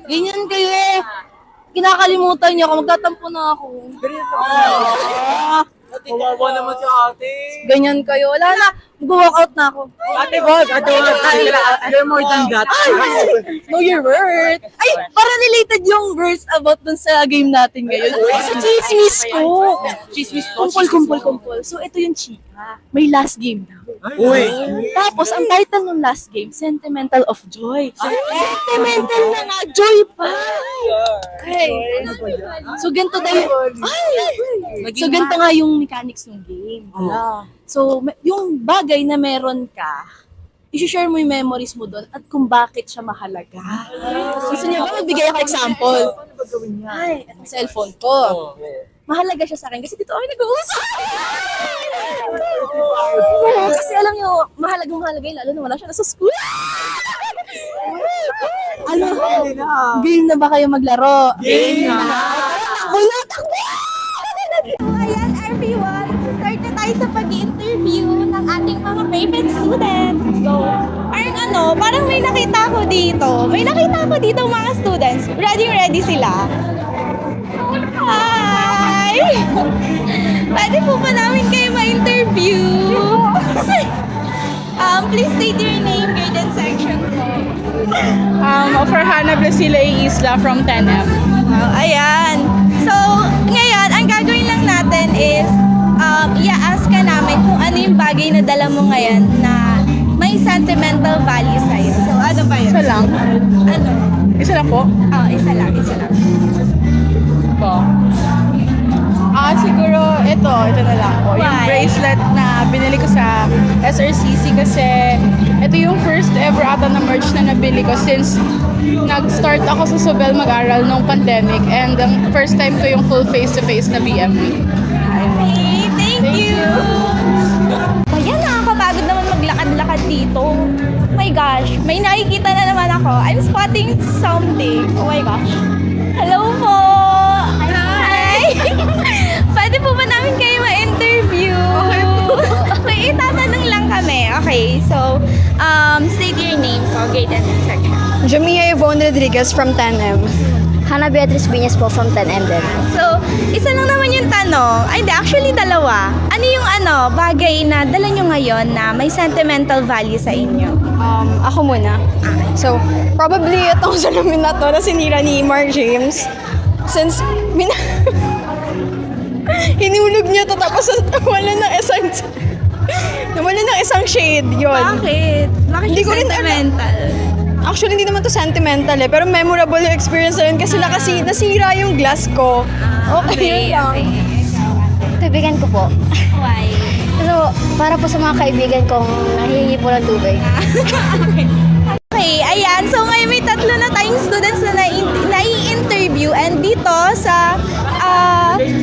Ganyan kayo eh. Kinakalimutan niyo ako. Magtatampo na ako. Kawawa naman si ate. Ganyan kayo. Wala na. Mag-walkout na ako. Ate Bob, you're more than that. Know your worth. Ay, para related yung verse about dun sa game natin ngayon. Sa chismis ko. Chismis Kumpul. So, ito yung chika. May last game na. Uy! Tapos, ang title ng last game, Sentimental of Joy. Sentimental na nga, joy pa! Okay. So, ganito na So, ganito nga yung mechanics ng game. So, yung bagay na meron ka, i-share mo yung memories mo doon at kung bakit siya mahalaga. Gusto niyo ba magbigay ako example? Ay, itong cellphone ko. Mahalaga siya sa akin kasi dito ako nag-uusap. Kasi alam niyo, mahalaga yun, lalo na wala siya nasa school. Ano? Game na ba kayo maglaro? Game na! Wala, takbo! So, ayan everyone, start na tayo sa pag-interview ng ating mga favorite students. Let's go! Parang may nakita ko dito. Mga students. Ready sila. Hi! Pwede po ba namin kayo ma-interview? Please state your name, grade and section po. Farhana Blasila Isla from 10M. Ayan. So, ngayon, ang gagawin lang natin is i-ask ka namin kung ano yung bagay na dala mo ngayon na may sentimental value sa'yo. So, ano ba yun? Isa lang. Ano? Isa lang po. Isa lang. Po. Siguro ito na lang po. Yung Why? bracelet na binili ko sa SRCC kasi ito yung first ever ata na merch na nabili ko since nag-start ako sa Sobel mag-aral nung pandemic and ang first time ko yung full face-to-face na BMP. Okay, thank you! Ayan, nakakapagod naman maglakad-lakad dito. Oh my gosh, may nakikita na naman ako. I'm spotting something. Oh my gosh. Hello po! Hi! Pwede po ba namin kayo ma-interview? Okay po. May itatanong lang kami. Okay, so, state your name po, grade and section. Jamia Yvonne Rodriguez from 10M. Hannah Beatrice Piñas po from 10M din. So, isa lang naman yung tanong. Ay, actually dalawa. Ano yung bagay na dala nyo ngayon na may sentimental value sa inyo? Ako muna. So, probably itong salamin na to na sinira ni Mark James. Since, hinulog niya to tapos wala ng isang shade yon. Bakit? Bakit Hindi yung ko rin alam. sentimental? Actually, hindi naman to sentimental pero memorable yung experience na yun kasi nasira yung glass ko. Okay, yun lang. Kaibigan ko po. Why? So, para po sa mga kaibigan kong nahihingi po ng tubig. Okay, ayan. So ngayon may tatlo na tayong students na nai-interview and dito sa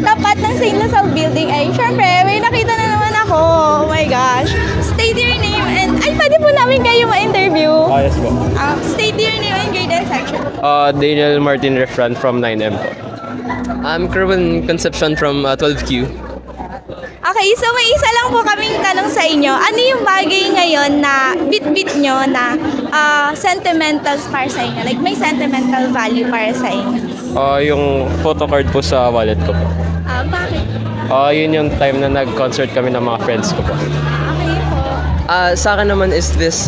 tapat ng St. Lasal Building ay syempre may nakita na naman ako. Oh my gosh. State your name and ay pwede po namin kayo ma-interview. Yes po. State your name and grade and section. Daniel Martin Refran from 9M po. I'm Kerwin Concepcion from 12Q. Okay, so may isa lang po kaming tanong sa inyo. Ano yung bagay ngayon na bit-bit nyo na sentimentals para sa inyo? Like may sentimental value para sa inyo? Yung photocard po sa wallet ko po. Bakit? Yun yung time na nag-concert kami ng mga friends ko po. Okay po. Sa akin naman is this,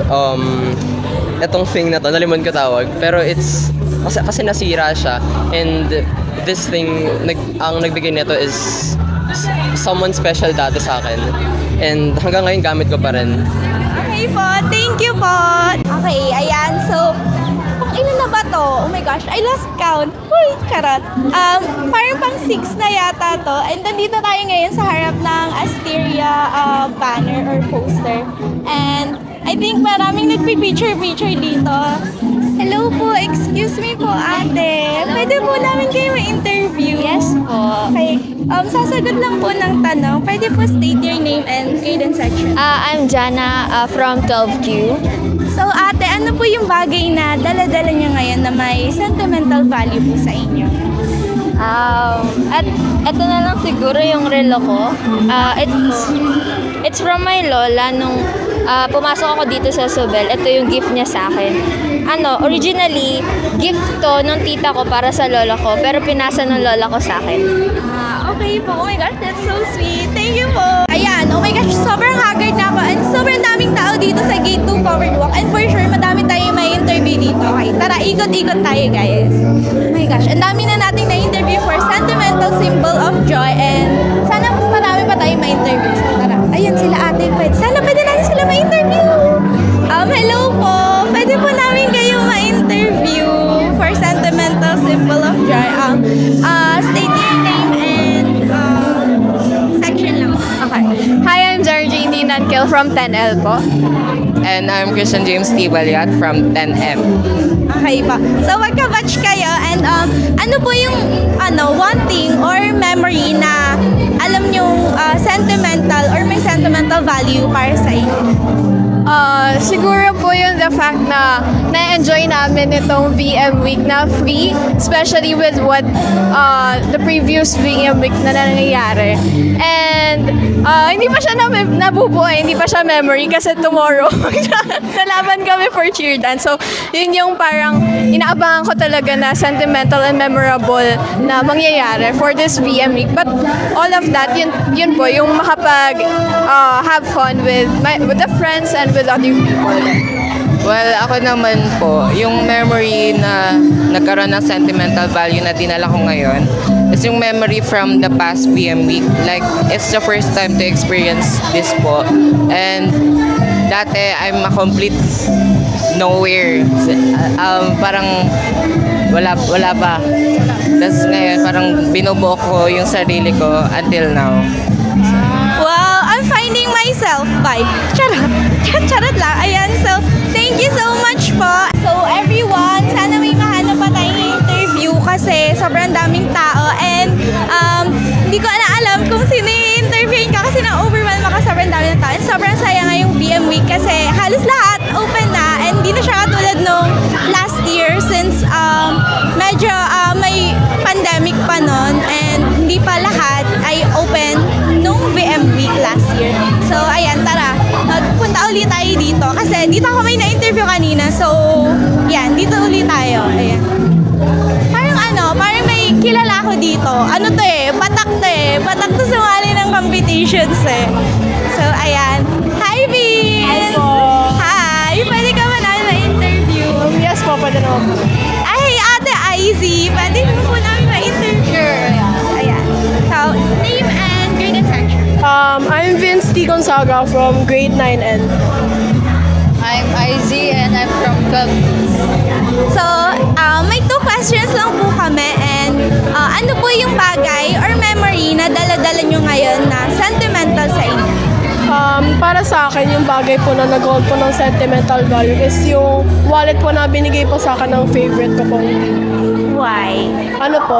etong thing na to, nalimon ko tawag, pero it's, kasi nasira siya, and this thing, ang nagbigay nito is someone special dati sa akin, and hanggang ngayon gamit ko pa rin. Okay po, thank you po. Okay, ayan, so, ilan na ba to? Oh my gosh, I lost count. Uy, charot. Parang pang 6 na yata to. And nandito tayo ngayon sa harap ng Asteria banner or poster. And I think maraming nagpi-picture dito. Hello po, excuse me po ate. Pwede po namin kayo ma-interview? Yes po. Okay, sasagot lang po ng tanong. Pwede po state your name and grade and section. I'm Jana from 12Q. So ate, ano po yung bagay na dala-dala niyo ngayon na may sentimental value po sa inyo? At ito na lang siguro yung relo ko. It's from my lola nung pumasok ako dito sa Sobel. Ito yung gift niya sa akin. Originally, gift to nung tita ko para sa lola ko, pero pinasa ng lola ko sa akin. Okay po. Oh my gosh, that's so sweet. Thank you po. Ayan, oh my gosh, sobrang haggard na ako. And sobrang daming tao dito sa Gate 2 Covered Walk. And for sure, madami tayong may interview dito. Okay, tara, ikot-ikot tayo, guys. Oh my gosh, ang dami na nating na-interview for Sentimental Symbol of Joy. And sana mas marami pa tayong ma-interview. So tara, ayan sila ate. Sana pwede natin sila ma-interview. Hello po. Pwede po namin kayo ma-interview for Sentimental Symbol of Joy. State your name and section lang. Okay. Hi, I'm Zarjini Nankil from 10L po. And I'm Christian James T. Baliat from 10M. Okay pa. So, magka-batch kayo and ano po yung one thing or memory na alam nyo sentimental or may sentimental value para sa inyo? Siguro po yung the fact na na-enjoy namin itong VM week na free, especially with what the previous VM week na nangyayari. And hindi pa siya nabubuhay, hindi pa siya memory kasi tomorrow nalaban kami for cheer dance. So yun yung parang inaabangan ko talaga na sentimental and memorable na mangyayari for this VM week. But all of that, yun po, yung makapag have fun with the friends and with other people. Well, ako naman po, yung memory na nagkaroon ng sentimental value na dinala ko ngayon is yung memory from the past PM week. Like, it's the first time to experience this po. And dati, I'm a complete nowhere. Parang wala pa. Tapos ngayon, parang binubuo ko yung sarili ko until now. Wow, I'm finding myself. Bye. Charot. Charot lang. Ayan, so thank you so much po. So everyone, sana may mahanap pa tayong interview kasi sobrang daming tao and hindi ko na alam kung sino yung interviewin ka kasi na-overwhelm ako sobrang daming tao. And sobrang saya ngayong BM week kasi halos lahat open na and hindi na siya katulad nung last year since medyo may pandemic pa nun and hindi pa lahat ay open nung VM week last year. So, ayan, tara. Punta ulit tayo dito. Kasi dito ako may na-interview kanina. So, yan. Dito ulit tayo. Ayan. Parang may kilala ako dito. Ano to Patak to Patak to sumali ng competitions So, ayan. Hi, Vince! Hi po! Hi! Pwede ka ba namin ma-interview? Yes po, pwede naman po. Ay, Ate Izzy! Pwede mo po namin ma-interview? Sure. Ayan. So, name and grade and section. I'm Vince T. Gonzaga from grade 9N. I'm Izzy and I'm from Club. So, may 2 questions lang po kami and ano po yung bagay or memory na dala-dala nyo ngayon na sentimental sa inyo? Para sa akin, yung bagay po na nag-hold po ng sentimental value is yung wallet po na binigay po sa akin ng favorite ko pong Why? ano po,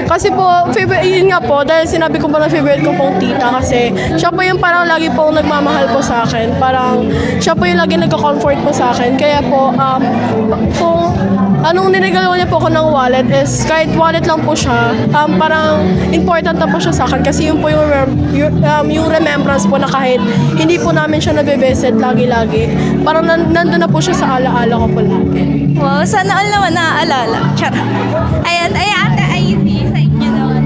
kasi po, favorite, yun nga po, dahil sinabi ko po na favorite ko pong tita kasi siya po yung parang lagi pong nagmamahal po sa akin. Parang siya po yung lagi nagka-comfort po sa akin. Kaya po, kung anong niregalo niya po ako ng wallet is kahit wallet lang po siya, parang important na po siya sa akin kasi yun po yung remembrance po na kahit hindi po namin siya nabe-visit lagi-lagi. Parang nandun na po siya sa alaala ko po lagi. Wow, sana all naman naaalala. Charot. Ayan, ay Ate Izzy, sa inyo naman.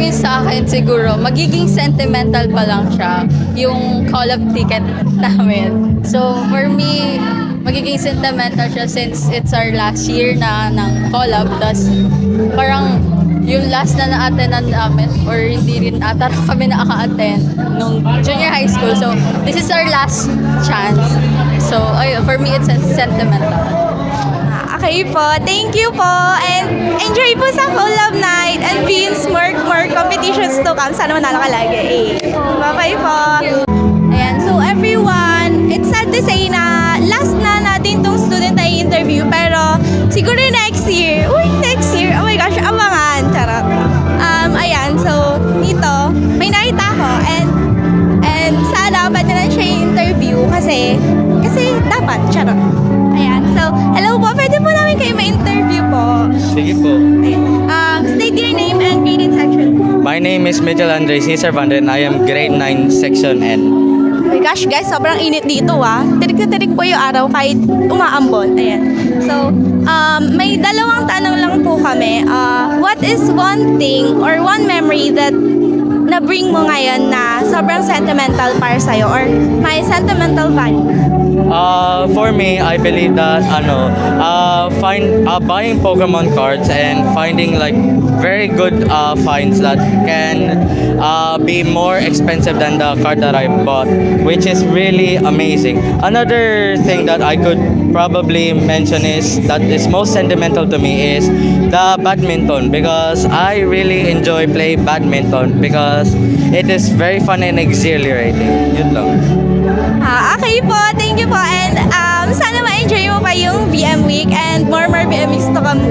Yung sa akin siguro, magiging sentimental pa lang siya yung call-up ticket namin. So for me, magiging sentimental siya since it's our last year na ng call-up. Tapos parang yung last na na-attendan namin or hindi rin ata kami nakaka-attend nung junior high school. So this is our last chance. So ayun, for me, it's a sentimental. Okay po, thank you po and enjoy po sa collab night and Vince, more competitions to come. Sana manalo ka lagi. Bye-bye po. Ayan, so everyone, it's sad to say na last na natin tong student na i-interview pero siguro next year, oh my gosh, abangan, charot. Ayan, so dito, may nakita ako and sana dapat na siya i-interview kasi dapat, charot. Ayan, so hello po, pwede po namin kayo ma-interview po. Sige po. Ayan. State your name and grade and section. My name is Mitchell Andre Cesar Van Den. I am grade 9 section N. my gosh guys, sobrang init dito Tirik na tirik po yung araw kahit umaambon. Ayan. So, may dalawang tanong lang po kami. What is one thing or one memory that na-bring mo ngayon na sobrang sentimental para sa'yo or may sentimental value? For me, I believe that buying Pokemon cards and finding like very good finds that can be more expensive than the card that I bought, which is really amazing. Another thing that I could probably mention is that is most sentimental to me is the badminton, because I really enjoy playing badminton because it is very fun and exhilarating. Yun lang. Okay po, thank you po. And sana ma-enjoy mo pa yung VM Week and more VM Weeks to come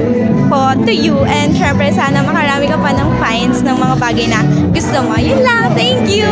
po to you. And syempre sana makarami ka pa ng finds ng mga bagay na gusto mo. Yun lang, thank you!